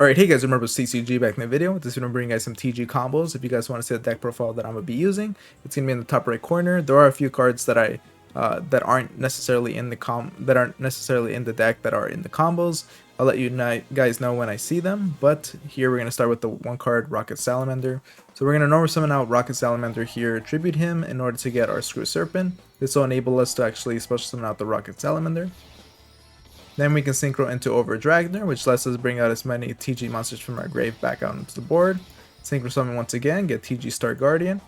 Alright, hey guys, remember CCG back in the video. This is going to bring you guys some TG combos. If you guys want to see the deck profile that I'm going to be using, it's going to be in the top right corner. There are a few cards that that aren't necessarily in the deck that are in the combos. I'll let you guys know when I see them, but here we're going to start with the one card Rocket Salamander. So we're going to normal summon out Rocket Salamander here, tribute him in order to get our Screw Serpent. This will enable us to actually special summon out the Rocket Salamander. Then we can synchro into Over Dragner, which lets us bring out as many TG monsters from our grave back out into the board. Synchro summon once again, get TG Star Guardian.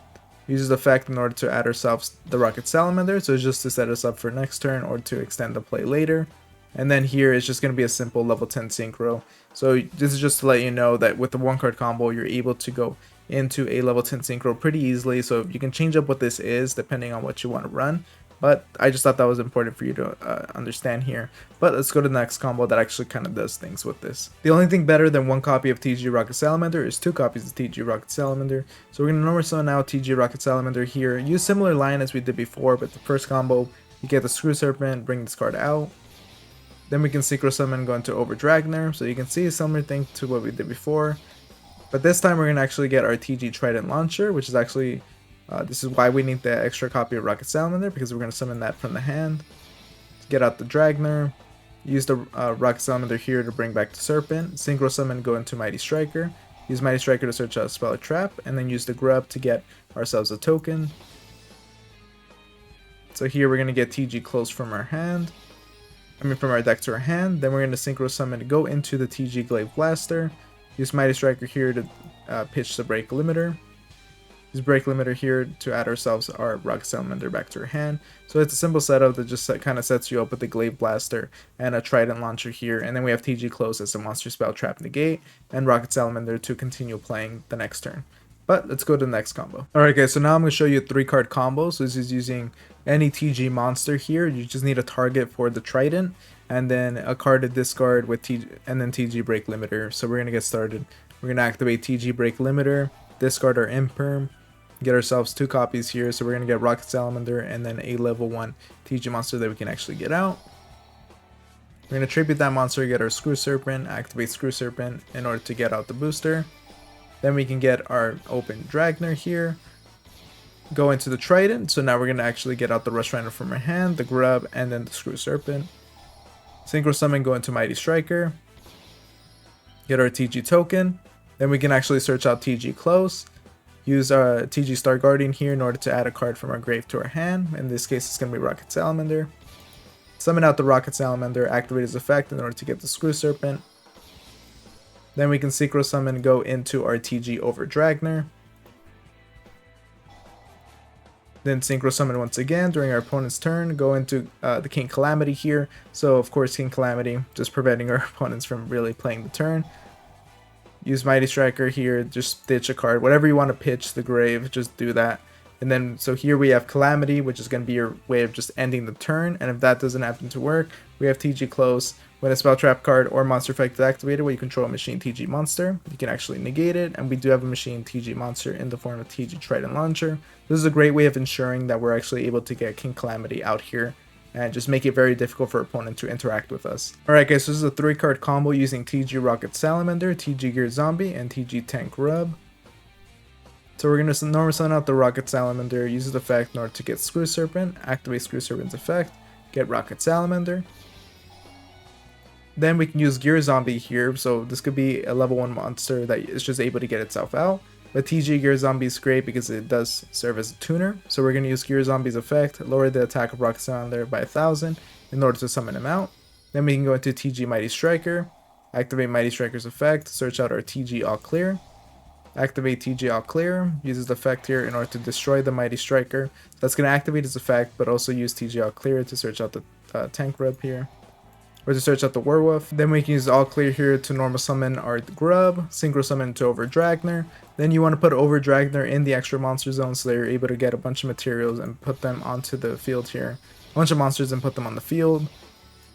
Uses the effect in order to add ourselves the Rocket Salamander, so it's just to set us up for next turn or to extend the play later. And then here it's just going to be a simple level 10 synchro. So this is just to let you know that with the one card combo, you're able to go into a level 10 synchro pretty easily. So you can change up what this is depending on what you want to run. But I just thought that was important for you to understand here. But let's go to the next combo that actually kind of does things with this. The only thing better than one copy of TG Rocket Salamander is two copies of TG Rocket Salamander. So we're going to normal summon now TG Rocket Salamander here. Use similar line as we did before, but the first combo, you get the Screw Serpent, bring this card out. Then we can Synchro Summon, go into Over Dragner. So you can see a similar thing to what we did before. But this time we're going to actually get our TG Trident Launcher, which is actually... this is why we need the extra copy of Rocket Salamander, because we're going to summon that from the hand. Get out the Dragner. Use the Rocket Salamander here to bring back the Serpent. Synchro Summon, go into Mighty Striker. Use Mighty Striker to search out a spell or trap, and then use the Grub to get ourselves a token. So here we're going to get TG Close from our hand. From our deck to our hand. Then we're going to Synchro Summon to go into the TG Glaive Blaster. Use Mighty Striker here to pitch the Break Limiter. Use Break Limiter here to add ourselves our Rocket Salamander back to our hand. So it's a simple setup that just kind of sets you up with the Glaive Blaster and a Trident Launcher here. And then we have TG Close as a monster spell trap negate, and Rocket Salamander to continue playing the next turn. But let's go to the next combo. Alright guys, so now I'm going to show you a 3-card combo. So this is using any TG monster here. You just need a target for the Trident, and then a card to discard with TG, and then TG Break Limiter. So we're going to get started. We're going to activate TG Break Limiter, discard our Imperm, get ourselves 2 copies here. So we're going to get Rocket Salamander and then a level 1 TG monster that we can actually get out. We're going to tribute that monster, get our Screw Serpent, activate Screw Serpent in order to get out the booster. Then we can get our Open Dragner here, go into the Trident. So now we're going to actually get out the Rush Rhino from our hand, the Grub, and then the Screw Serpent. Synchro Summon, go into Mighty Striker, get our TG token. Then we can actually search out TG Close. Use our TG Star Guardian here in order to add a card from our grave to our hand. In this case, it's going to be Rocket Salamander. Summon out the Rocket Salamander, activate his effect in order to get the Screw Serpent. Then we can Synchro Summon, go into our TG Over Dragner. Then Synchro Summon once again during our opponent's turn, go into the King Calamity here. So of course King Calamity, just preventing our opponents from really playing the turn. Use Mighty Striker here, just ditch a card. Whatever you want to pitch the grave, just do that. And then, so here we have Calamity, which is going to be your way of just ending the turn. And if that doesn't happen to work, we have TG Close. When a spell trap card or monster effect is activated where you control a machine TG monster, you can actually negate it. And we do have a machine TG monster in the form of TG Trident Launcher. This is a great way of ensuring that we're actually able to get King Calamity out here and just make it very difficult for opponent to interact with us. Alright guys, so this is a 3-card combo using TG Rocket Salamander, TG Gear Zombie, and TG Tank Rub. So we're going to normal summon out the Rocket Salamander, use the effect in order to get Screw Serpent, activate Screw Serpent's effect, get Rocket Salamander. Then we can use Gear Zombie here, so this could be a level 1 monster that is just able to get itself out. But TG Gear Zombie is great because it does serve as a tuner. So we're going to use Gear Zombie's effect, lower the attack of Rocket Salamander by 1000 in order to summon him out. Then we can go into TG Mighty Striker, activate Mighty Striker's effect, search out our TG All Clear. Activate TG All Clear, uses the effect here in order to destroy the Mighty Striker. That's going to activate his effect, but also use TG All Clear to search out the Tank Rub here. Or to search out the Werewolf. Then we can use All Clear here to normal summon our Grub, Synchro Summon to Over Dragner. Then you want to put Over Dragner in the extra monster zone so that you're able to get a bunch of materials and put them onto the field here. A bunch of monsters and put them on the field.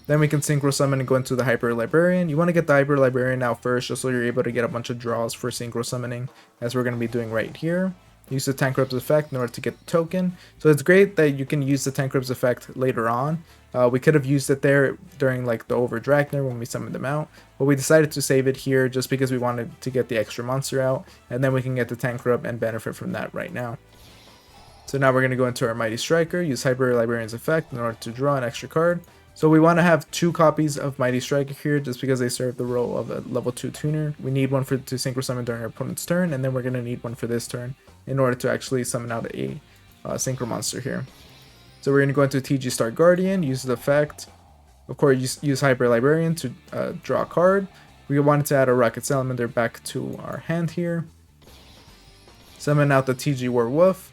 Then we can Synchro Summon and go into the Hyper Librarian. You want to get the Hyper Librarian out first just so you're able to get a bunch of draws for Synchro Summoning, as we're going to be doing right here. use the Tank Rubs effect in order to get the token. So it's great that you can use the Tank Rubs effect later on. We could have used it there during like the Over Dragner when we summoned them out, but we decided to save it here just because we wanted to get the extra monster out, and then we can get the Tank Rub and benefit from that right now. So now we're going to go into our Mighty Striker, use Hyper Librarian's effect in order to draw an extra card. So we want to have 2 copies of Mighty Striker here just because they serve the role of a level 2 tuner. We need one to Synchro Summon during our opponent's turn, and then we're going to need one for this turn in order to actually summon out a Synchro monster here. So we're going to go into TG Star Guardian, use the effect. Of course, use Hyper Librarian to draw a card. We wanted to add a Rocket Salamander back to our hand here. Summon out the TG Werewolf.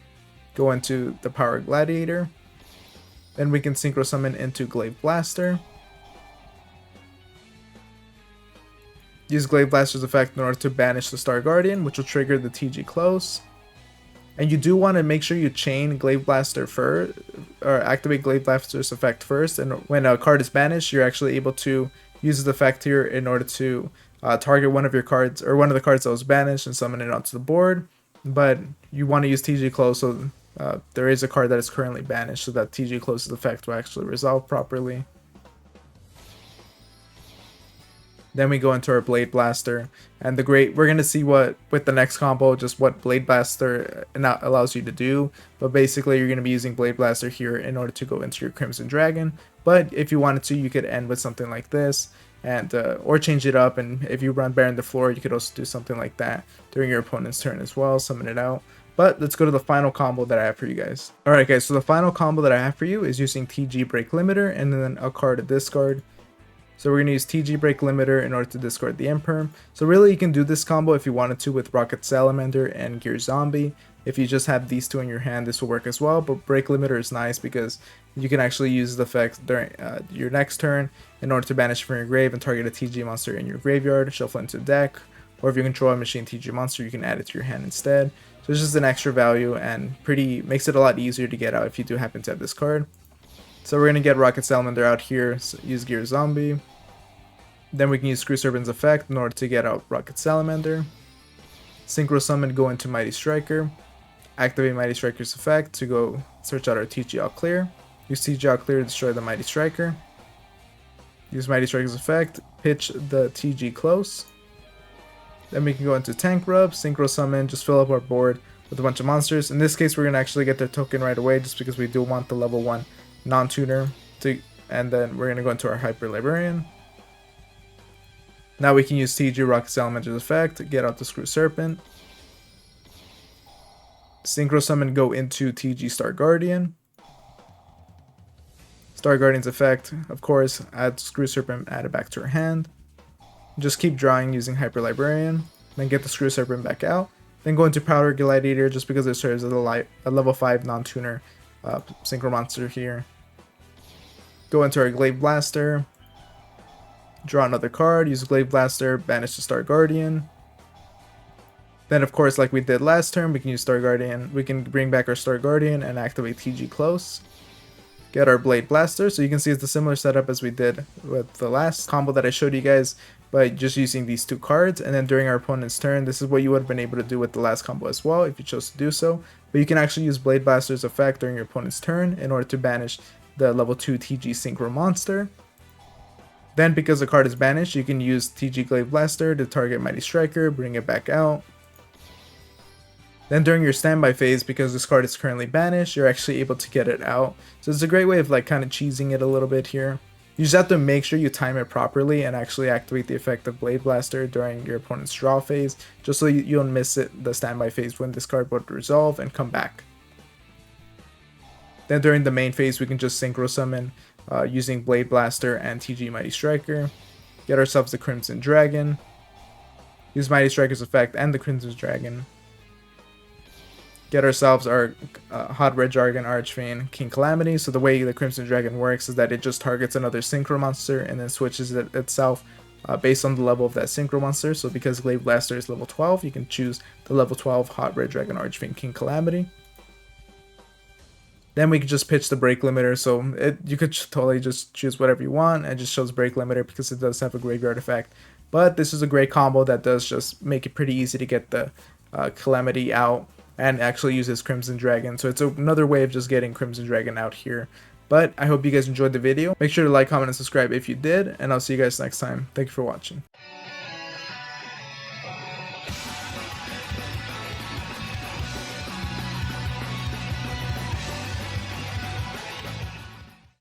Go into the Power Gladiator. Then we can Synchro Summon into Glaive Blaster. Use Glaive Blaster's effect in order to banish the Star Guardian, which will trigger the TG Close. And you do want to make sure you chain Glaive Blaster first, or activate Glaive Blaster's effect first. And when a card is banished, you're actually able to use the effect here in order to target one of your cards, or one of the cards that was banished, and summon it onto the board. But you want to use TG Close, so there is a card that is currently banished, so that TG Close's effect will actually resolve properly. Then we go into our Blade Blaster, and we're going to see what, with the next combo, just what Blade Blaster allows you to do. But basically, you're going to be using Blade Blaster here in order to go into your Crimson Dragon. But if you wanted to, you could end with something like this, and or change it up. And if you run Baron the Floor, you could also do something like that during your opponent's turn as well, summon it out. But let's go to the final combo that I have for you guys. Alright guys, so the final combo that I have for you is using TG Break Limiter and then a card to discard. So we're going to use TG Break Limiter in order to discard the Imperm. So really you can do this combo if you wanted to with Rocket Salamander and Gear Zombie. If you just have these 2 in your hand, this will work as well. But Break Limiter is nice because you can actually use the effect during your next turn in order to banish from your grave and target a TG monster in your graveyard, shuffle into the deck. Or if you control a machine TG monster, you can add it to your hand instead. So it's just an extra value and makes it a lot easier to get out if you do happen to have this card. So we're going to get Rocket Salamander out here, so use Gear Zombie. Then we can use Screw Serpent's effect in order to get out Rocket Salamander. Synchro Summon, go into Mighty Striker. Activate Mighty Striker's effect to go search out our TG All Clear. Use TG All Clear to destroy the Mighty Striker. Use Mighty Striker's effect, pitch the TG Close. Then we can go into Tank Rub, Synchro Summon, just fill up our board with a bunch of monsters. In this case, we're going to actually get their token right away just because we do want the level 1 non-tuner. And then we're going to go into our Hyper Librarian. Now we can use TG Rocket Salamander's effect to get out the Screw Serpent. Synchro Summon, go into TG Star Guardian. Star Guardian's effect, of course, add Screw Serpent, add it back to our hand. Just keep drawing using Hyper Librarian, then get the Screw Serpent back out, then go into Powder Gladiator just because it serves as a level 5 non-tuner Synchro monster here. Go into our Glaive Blaster, draw another card, use Glaive Blaster, banish the Star Guardian. Then of course, like we did last turn, we can use Star Guardian, we can bring back our Star Guardian and activate TG Close. Get our Blade Blaster, so you can see it's a similar setup as we did with the last combo that I showed you guys, by just using these 2 cards. And then during our opponent's turn, this is what you would have been able to do with the last combo as well if you chose to do so. But you can actually use Blade Blaster's effect during your opponent's turn in order to banish the level 2 TG Synchro monster. Then because the card is banished, you can use TG Glaive Blaster to target Mighty Striker, bring it back out. Then during your standby phase, because this card is currently banished, you're actually able to get it out. So it's a great way of like kind of cheesing it a little bit here. You just have to make sure you time it properly and actually activate the effect of Blade Blaster during your opponent's draw phase, just so you don't miss the standby phase when this card would resolve and come back. Then during the main phase, we can just Synchro Summon using Blade Blaster and TG Mighty Striker. Get ourselves the Crimson Dragon. Use Mighty Striker's effect and the Crimson Dragon. Get ourselves our Hot Red Jargon Archfiend King Calamity. So the way the Crimson Dragon works is that it just targets another Synchro monster and then switches it itself based on the level of that Synchro monster. So because Glaive Blaster is level 12, you can choose the level 12 Hot Red Dragon Archfiend King Calamity. Then we could just pitch the Break Limiter, so you could totally just choose whatever you want. It just shows Break Limiter because it does have a graveyard effect. But this is a great combo that does just make it pretty easy to get the Calamity out and actually use his Crimson Dragon. So it's another way of just getting Crimson Dragon out here. But I hope you guys enjoyed the video. Make sure to like, comment, and subscribe if you did, and I'll see you guys next time. Thank you for watching.